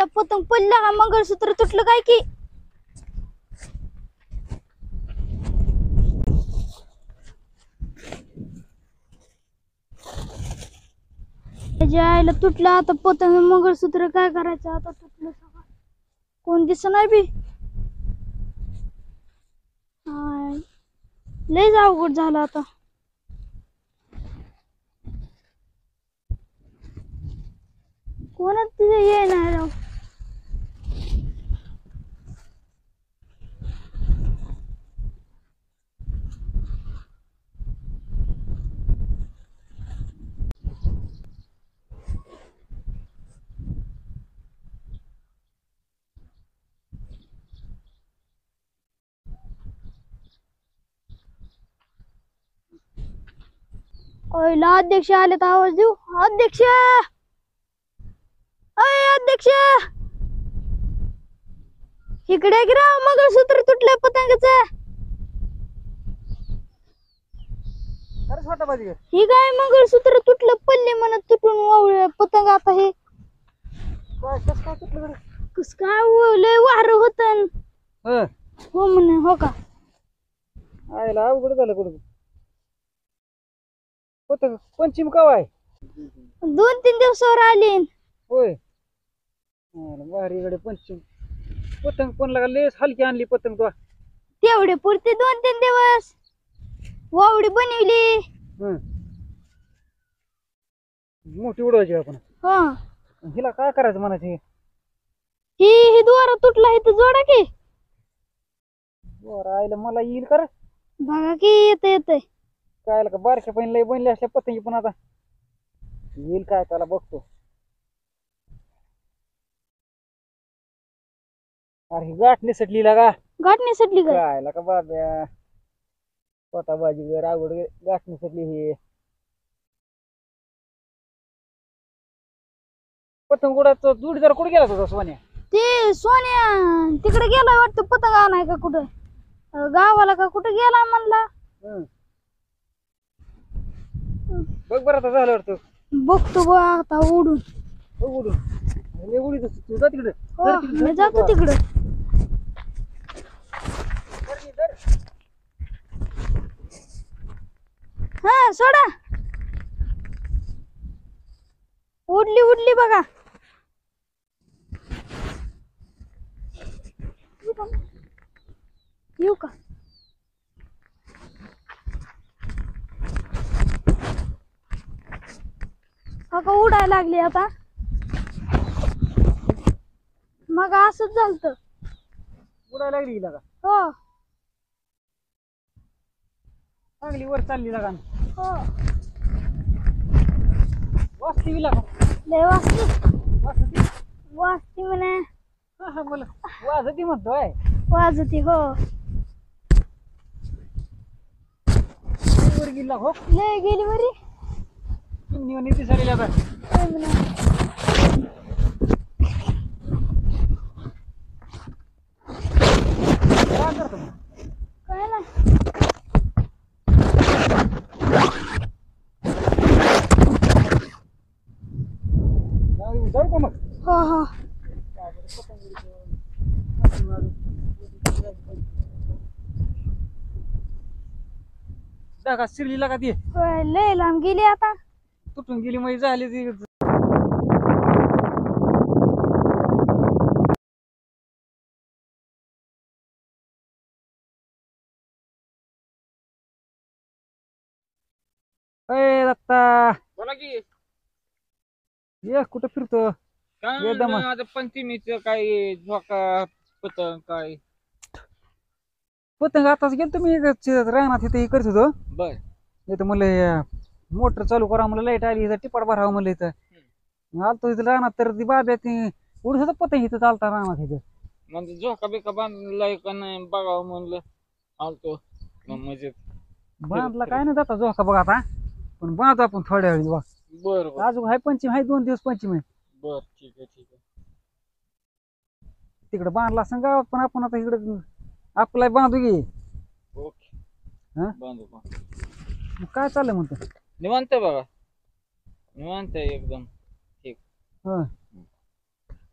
आईला पतंग पडला का मंगळसूत्र तुटलं काय की त्याच्या आईला तुटलं आता पतंग मंगळसूत्र काय करायचं आता तुटलं सगळं कोण दिसणार बी लयच अवघड झालं आता कोणच तिथे येणार राव ओयला अध्यक्ष आले तर आवाज देऊ अध्यक्ष अय अध्यक्ष इकडे गिरा मंगळसूत्र तुटलं पतंगाचं अरे छोटा बाजी ही काय मंगळसूत्र तुटलं पल्ले म्हणत तुटून वावळ पतंग आता हे काय कस काय तुटलं बरं कस काय लय वार होतं हो म्हणे हो का आयला अवघड झालं कुठं पतंग पंचम कवा आहे 2-3 दिवसावर आली होय भारीकडे पंचम पतंग पण लागा लेस हलकी आणली पतंग तो तेवढे पुरते 2-3 दिवस वावडी बनवली मोठी उडवायची आपण हा हिला काय करायचं म्हणायचं ही द्वारा तुटला इथं जोडा की बरं आईला मला येईल कर बघा की येते काय का बारक्या पण लय बनले असल्या पतंगी पण आता येईल काय त्याला बघतो अरे ही गाठ निसटली लागा गाठ निसटली काय काय का बाब्या स्वतः बाजी आवड गाठ निसटली ही पतंग उडायचं जोडीदार कुठे गेला होता सोन्या ते सोन्या तिकडे गेला वाटतं पतंग आणाय का कुठं गावाला का कुठं गेला म्हणला बघ बरं आता झालं वाटतं बघतो बघ आता उडून बघ उडून उडीत तू जा तिकडे हो मी जातो तिकडं हा सोडा उडली बघा येऊ का का उडायला लागली आता मग असंच झालत उडायला लागली लागा हो चांगली वर चालली लागा हो वाचली लागा लय वाचती वाजती म्हणे मला वाजती म्हणतोय वाजती हो वर गेला हो लय गेली बरी चिमणी दिसायला लागा काय म्हणे काय करतो काय ना जाऊ का मग हो हो का शिरली लागा ती होय, लय लांब गेली आता तुटून गेली मग झाली ती अय दत्ता बोला की ये कुठं फिरतो काय एकदम. म्हणलं आता पंचमीच काय झोका पतंग काय पतंग आताच गेलो तुम्ही रानात इथे हे करत होतो बर इथं म्हणलं मोटर चालू करा म्हणलं लाईट आली इथं टिपाट भरावं म्हणलं इथं आलतो इथं रानात तर ती बाब्या ती उडत होतं पतंग इथं चालता रानात इथं म्हणजे झोका बिका बांधलाय का नाही बघावं म्हणलं आलतो म्हणजे बांधला काय नाही जाता झोका बघा आता पण बांधतो आपण थोड्या वेळी बघ बर बर अजून हाय पंचमी हाय 2 दिवस पंचमी बर ठीक आहे तिकडे बांधला असं गावात पण आपण आता इकडे आपला बांधू घे ओके हा? बांधू का मग काय चाललंय म्हणतो निवांत बघा निवांत आहे एकदम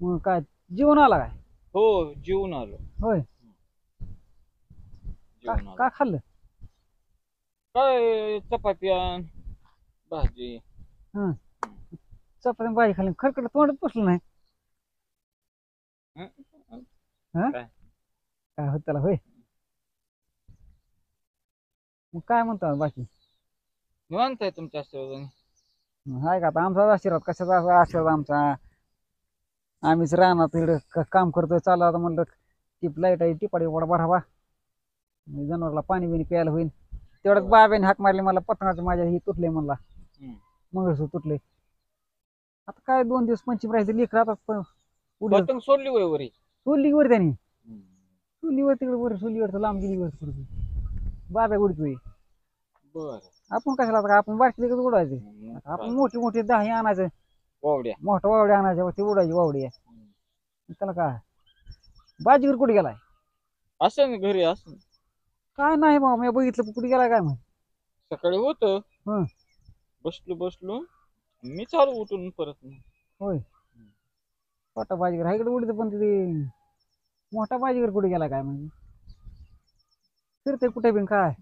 मग काय जेवण आला काय? हो जेवून आलो. होय. जेवून आलो. का खाल्लं? काय चपाती आणि भाजी. हं. चपाती भाजी खाल्ली खरकट तोंडात बसलं नाही. हं? हं? काय? काय होत त्याला होय. मग काय म्हणतो बाकी? निवांत आहे तुमच्या आशीर्वादाने. हाय का आता आमचा आशीर्वाद कशाचा आशीर्वाद आमचा. आम्हीच राहणार तिकडे काम करतोय चालू आता म्हणलं टिप लाईट आहे टिपाडी वडा भरावा जनावरला पाणी बिणी प्यायला होईल तेवढ्यात हो. बाब्याने हाक मारली मला पतंगाचं माझ्या ही तुटले म्हणला हम्म. मंगळसूत्र तुटले आता काय 2 दिवस पंचमी राहायचं लेकर आता उद्या पतंग सोडली वय वरी. चुलीवर त्याने चुलीवर तिकडे वर चुलीवर लांब गेलीवर बाब्या उडतोय बर. आपण कशाला आता आपण बारकी तिकडे उडवायचे आपण मोठी मोठी दही आणायचं वावड्या. मोठा वावडी आणायचं ती उडायची वावडी आहे त्याला काय बाजीवर कुठे गेलाय असं ना घरी असं. काय नाही बाबा मी बघितलं कुठे गेलाय काय माहिती सकाळी होत हं. बसलो मी चालू उठून परत मग. होय छोटा बाजीगर हा इकडे उडत पण तिथे मोठा बाजीगर कुठे गेला काय म्हणजे फिरते कुठे बिन काय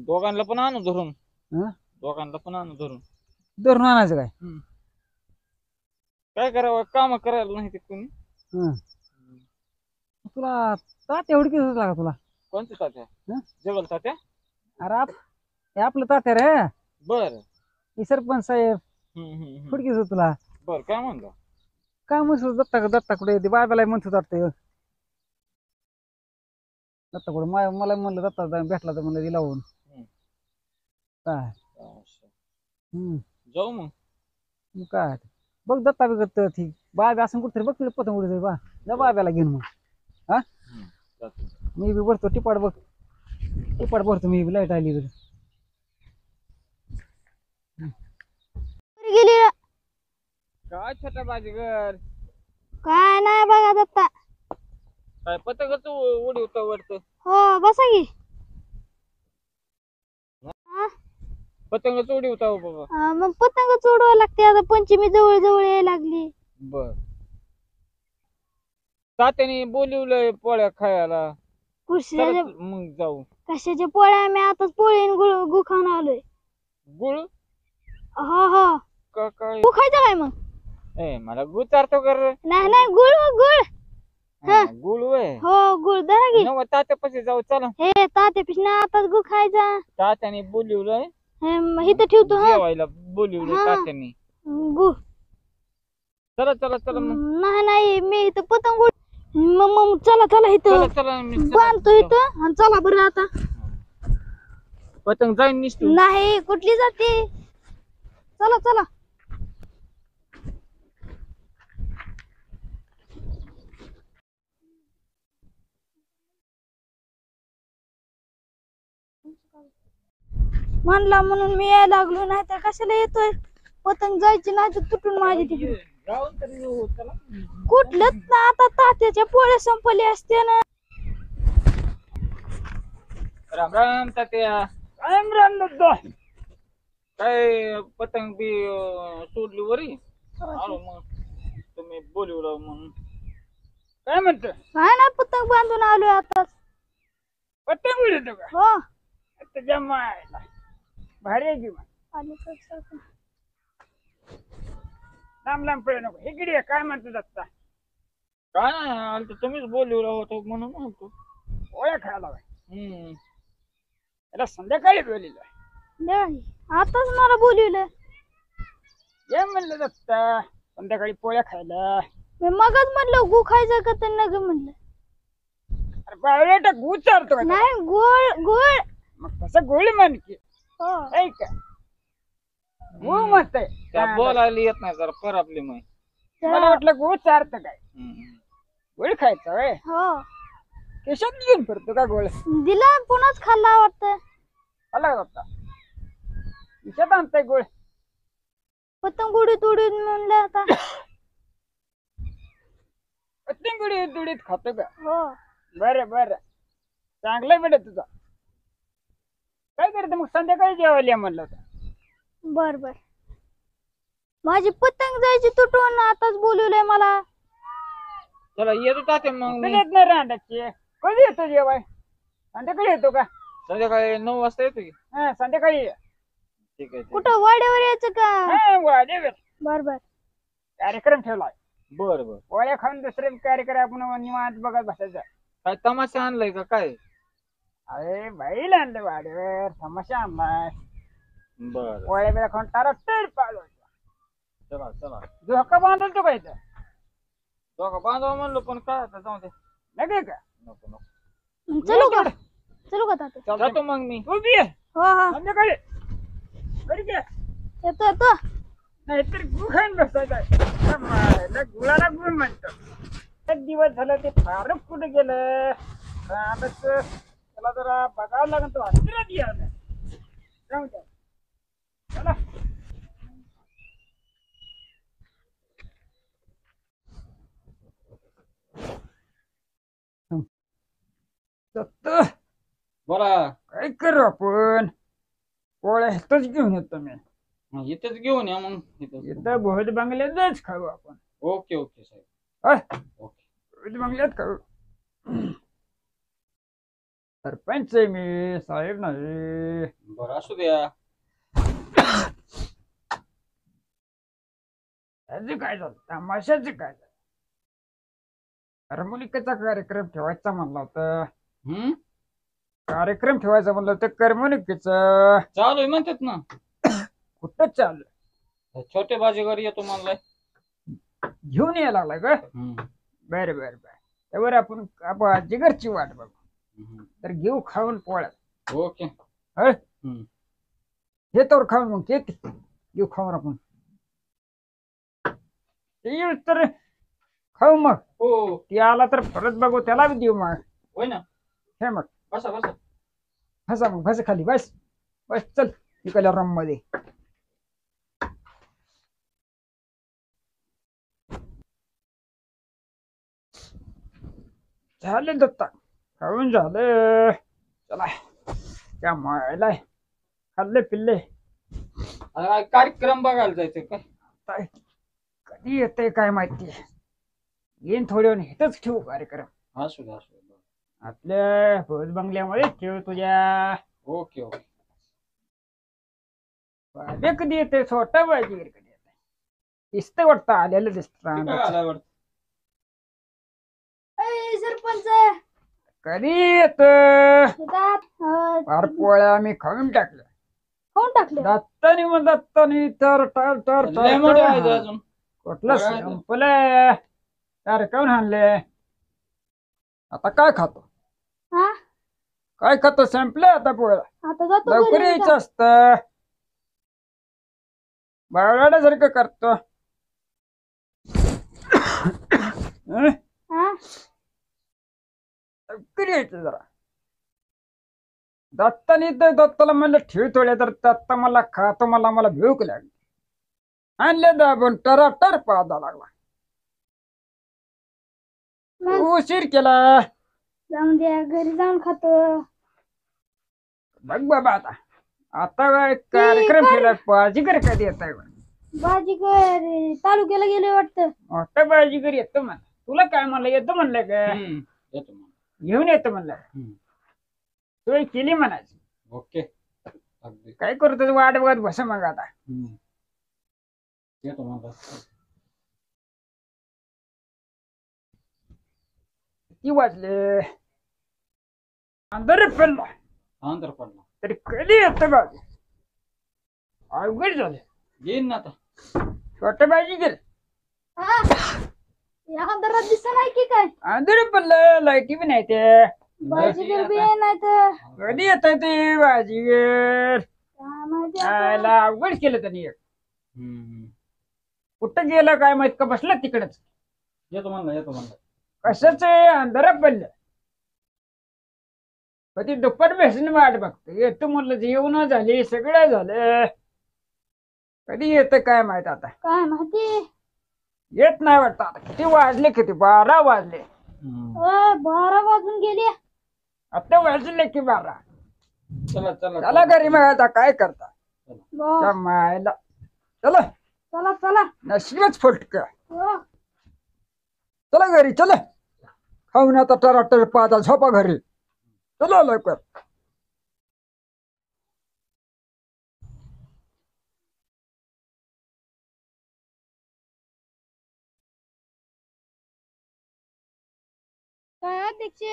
दोघांना पण आणू धरून. हं? दोघांना पण आणू धरून. धरून आणायचं काय काय करावं काम करायला नाही ते कोणी. हं. तुला तात्या हुडकी लागा तुला कोणत्या तात्या? हं? जगल तात्या. अरे हे आपलं तात्या रे बर. हे सरपंच साहेब हुडकीच तुला बर काय म्हणलं. काय म्हणतो दत्ता कुठे येते बाबाला म्हणतो वाटतं दत्ता कुठे मला म्हणलं दत्ता भेटला तर म्हणलं दिला होऊन काय जाऊ मग. मग काय बघ दत्ता बिगत ठीक बाबा असं कुठतरी बघ तुला पतंग उडत बा जा बाब्याला घेऊन मग हा मी बी भरतो टिपाड बघ टिपाड भरतो मी लाईट आली गेली काय छोटा बाजीगर. काय नाही बघा दत्ता काय पतंगच उडीवता वाटतं. हो बसा की पतंगच उडीवता हो बाबा. मग पतंग चोडवावं लागते आता पंचमी जवळ जवळ यायला लागली बर. तात्याने बोलिवलंय पोळ्या खायला. कुशाच्या चला मग जाऊ. कशाच्या पोळ्या आम्ही आताच पोळी आणि गुळ खाऊन आलोय गुळ हो हो का काय. तू खायचं काय मग ए मला गुळ चारतो कर. नाही नाही गुळ हो, गुळ हा. गुळ वय. हो गुळ धरा की नव तात्यापाशी जाऊ चला. हे तात्या पिशना आताच गुळ खायचा तात्याने बोलिवलंय इथं ठेवतो हा जेवायला बोलिवलंय हा. तात्याने. गुळ चला चला चला मग. नाही नाही मी इथं पतंग मग चला चला चला इथं चला मी बांधतो इथं आणि चला बरं आता पतंग जाईन निसतो. नाही कुठली जाते चला चला म्हणला म्हणून मी यायला लागलो नाही तर कशाला येतोय पतंग जायची नाही तर तुटून माझी तिकडे जाऊन तरी येऊ, चला. कुठलंच ना आता तात्याच्या पोळ्या संपले असते ना राम राम तात्या. राम राम दत्ता काय पतंग बी सोडली वरी आलो मग तुम्ही बोलवलं म्हणून. काय म्हणतो काय ना पतंग बांधून आलोय आताच पतंग उडतो का हो तुझ्या मायला भारी आहे की मग अलीकडे सरकून. लांब लांब पळे नको इकडे ये. काय म्हणतो दत्ता काय नाही आलं तर तुम्हीच बोलवलं होतं म्हणून म्हणतो. पोळ्या खायला बाय हम्म. त्याला संध्याकाळी बोलिलं नाही, आताच मला बोलवलं ये म्हणलं दत्ता संध्याकाळी पोळ्या खायला मी मगच म्हणलं गु खायचं का तर नग म्हणलं अरे बावळ्याटा गूळ चारतो का नाही गोळ गोळ मग तसं गोळी म्हण की हो ऐक का गूळ म्हणतंय त्या बोलायला येत नाही जरा परापली मग. मला वाटलं गूळ चारतं काय गोळी खायचं वय हो केशात घेऊन फिरतो का गोळ दिला पुन्हाच खाल्ला वाटतं आला का दत्ता केशात आणताय गोळ पतंग उडीत उडीत म्हणलं आता पतंग उडीत उडीत खातो का हो बरं बरं चांगलं बेटा तुझा काय करतो मग संध्याकाळी जेवायला या म्हणलं होतं बर बर माझी पतंग जायची तुटून आताच बोलवलंय मला चला येतो तात्या मग मी येत नाही रांडाची कधी येतो जेवाय संध्याकाळी येतो का संध्याकाळी 9 वाजता येतो की हा संध्याकाळी ये. ठीक आहे कुठं वाड्यावर यायचं का? हा, वाजेवर बर बर. कार्यक्रम ठेवलाय बर बर पोळ्या खाऊन दुसरे कार्यक्रम आपण निवांत बघत बसायचं. काय तमाशा आणलाय का काय अरे बैल आणलं वाड्यावर तमाशा आणलाय बर पोळ्या बिळ्या खाऊन तारा तर पाळू चला चला झोका बांधून तो काय इथं? दोघं बांधवा म्हणलं पण काय आता जाऊ दे नका का नको नको मग चलू का? चलू का तात्या? जातो मग मी उभी आहे हो हो संध्याकाळी घरी घे येतो येतो. नाहीतर गुखान बसायचं गुळाला गुळ म्हणतो. एक दिवस झालं ते फारच कुठे गेलं आताच त्याला जरा बघावं लागेल तो हस्तिरात गेला जाऊ द्या चला दत्त, बोला काय करू आपण पोळ्या इथंच घेऊन येतो मी मग इथेच घेऊन या मग इथं इथं भोज बंगल्यातच खाऊ आपण ओके ओके साहेब होय ओके भोज बंगल्यात खाऊ सरपंच आहे मी साहेब नाही बरं असू द्या त्याचं काय झालं तमाशाचं काय झालं हार्मोनिकाचा कार्यक्रम ठेवायचा म्हणला होता कार्यक्रम ठेवायचा म्हणलं होतं करमणुकीचं चालू आहे म्हणतात ना कुठं चाललं छोटे बाजीगर येतो म्हणलाय घेऊन यायला लागलाय का बर बर बर त्यावर आपण जिगरची वाट बघू तर घेऊ खाऊन पोळ्यात ओके हे तर खाऊन मग ते घेऊ खाऊन आपण ते येऊ तर खाऊ मग हो ती आला तर परत बघू त्याला बी देऊ मग होय ना हे मग बसा बसा बसा मग बस खाली बस बस चल इकडल्या रूम मध्ये झाले दत्ता खाऊन झालं चला त्या मायला खाल्ले पिल्ले आता काय कार्यक्रम बघायला जायचं काय काय कधी येते काय माहिती येईन थोड्या वेळ इथंच ठेवू कार्यक्रम असू द्या असू द्या आपल्या भोज बंगल्यामध्ये ठेव तुझ्या ओके ओके बाबे कधी येते छोटा बाजी कधी येते दिसतं वाटतं आलेलं काय दिसत आलाय वाटतं? ए, सरपंच कधी येत येतात. फार पोळ्या आम्ही खाऊन टाकल्या खाऊन टाकले. दत्तानी मग दत्तानी तर तर तर लय मोठे आहेत अजून कुठलं पोळ्या आहेत. संपलं तर काऊन आणले आता काय खातो हा काय खातो संपलं आता पोळ्या आता जातो लवकर घरी यायचं आता. असतं बावळाड्यासारखं करतो हं? हा लवकर यायचं जरा दत्तानी तर दत्ताला म्हणलं ठेव थोड्या तर दत्ता मला खातो मला भूक लागली आणले दाबून टराटर पादा लागला मग उशीर केला जाऊन द्या घरी जाऊन खातो. बघ बाबा आता आता काय कार्यक्रम केला बाजीगर कधी येत आहे बाजीगर तालुक्याला गेले वाटतं. मोठा बाजीगर येतो म्हणा तुला काय म्हणलं येतो म्हणलं का येतो मग घेऊन येतो म्हणलं सोय केली म्हणायची ओके अगदी काय करतो वाट बघत बस मग आता येतो मग किती वाजले अंधार पडला अंतर पडला तरी कधी येतं बाजी अवघड झाले येईन ना आता छोटं बाजी गेल हा या अंधारात दिसत नाही की काय अंधार पडलं लाईटी बी नाही ते बाजीगर बी नाही तर कधी येत ते बाजीगर काय माहिती आता. आयला अवघड केलं त्यांनी एक कुठं गेलं काय माहित का बसलं तिकडच येतो म्हणला कशाच अंधारात पडलं कधी दुपार भेटून वाट बघतो येतो म्हणलं जेवण झाली सगळं झालं कधी येतं काय माहित आता काय माहिती. येत नाही वाटतं आता किती वाजले किती 12 वाजले 12 वाजून गेले. आता वाजले की 12 चला चला चला घरी मग आता काय करता बरं, त्या मायला चला चला चला. नशीबच फुटक हो. चला घरी चला खाऊन आता टराटर पाहता झोपा घरी चला लवकर. काय अध्यक्ष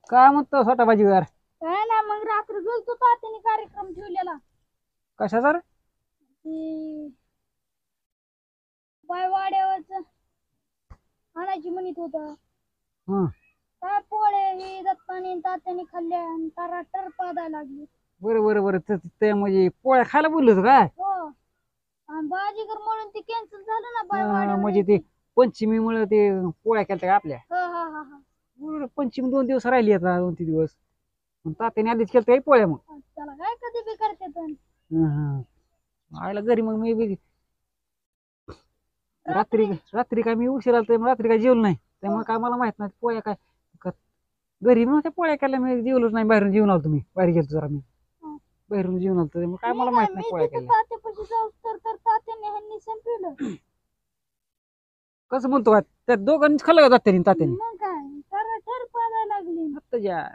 काय म्हणतो छोटा बाजीगार? काय ना मग रात्री गेलतो तात्याने कार्यक्रम ठेवलेला कशाचा रे? ती वाड्यावरच आणायची म्हणत होता. हं. काय पोळे हे दत्ताने तात्याने खाल्ल्या आणि टराटर पादायला लागली. बरं ते म्हणजे पोळ्या खायला बोललो होतो काय? हो आणि बाजीगर म्हणून ते कॅन्सल झालं ना म्हणजे ते पंचमीमुळे ते पोळ्या केल्या आपल्या. हा पंचमी 2 दिवस राहिली आता 2-3 दिवस. तात्याने आधीच केलं काही पोळ्या मग. त्याला काय कधी बी करते पण आयला घरी मग मी बी रात्री काय मी उशीर आलो रात्री काय जेवलो नाही त्यामुळे काय मला माहित नाही पोळ्या काय घरी मग त्या पोळ्या केल्या मी जेवलोच नाही. बाहेरून जेवून आलो तुम्ही बाहेर गेलो जरा मी बाहेरून जेवून आलो त्यामुळे काय मला माहित नाही पोळ्या केल्या. तात्यापाशी जाऊ तर तात्याने ह्यांनी संपवलं. कसं म्हणतो काय त्या दोघांनीच खाल्लं का तात्याने मग काय टराटर पादायला लागली. आत्ताच्या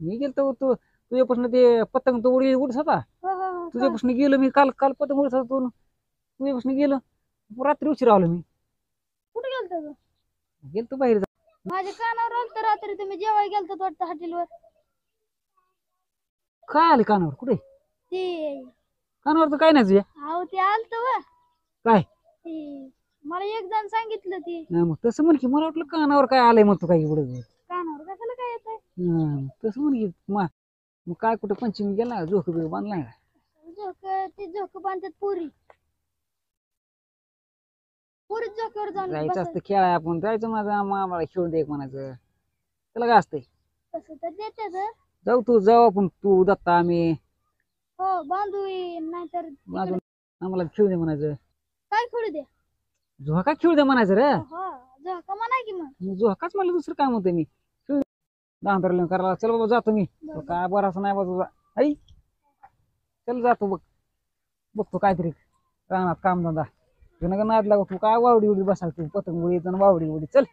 मी गेलो तुझ्यापासून ते पतंग तो उडत होता. तुझ्यापासून गेलो मी काल पतंग उडत होता तुझ्यापासून गेलो रात्री उशीर आलो मी. कुठे गेलतो तू? गेलतो बाहेर माझ्या कानावर आलं तर रात्री तुम्ही जेवायला गेलतो वाटतं हॉटेलवर. काय आले कानावर? कुठे ते कानावर तर काय नाही तुझ्या. अहो ते आलत व काय ते मला एक जण सांगितलं ते नाही मग तसं म्हण की मला वाटलं कानावर काय आलंय म्हणतो काय पुढे. कानावर कशाला काय येतंय? तसं म्हण की मग काय कुठं पंचमी गेला झोक बिक बांधलाय ते झोक बांधतात पुरी झोक्यावर जाऊन जायचं असतं खेळाय आपण जायचं माझा आम्हाला खेळून दे एक म्हणायचं त्याला काय असतंय. तसं तर देतात जाऊ आपण तू दत्ता आम्ही हो बांधू नाहीतर अजून आम्हाला खेळू दे म्हणायचं. काय खेळू द्या. झोका खेळू दे म्हणायचं रे. हो झोका म्हणा की मग झोकाच मला दुसरं काय म्हणतोय मी दांदरले करायला. चल बाबा जातो मी काय बरं असं नाही बाबा आई चल जातो बघतो काहीतरी रानात कामधंदा नाद लागतो. तू काय वावडी उडी बसाल तू पतंग उडी वावडी उडी चल.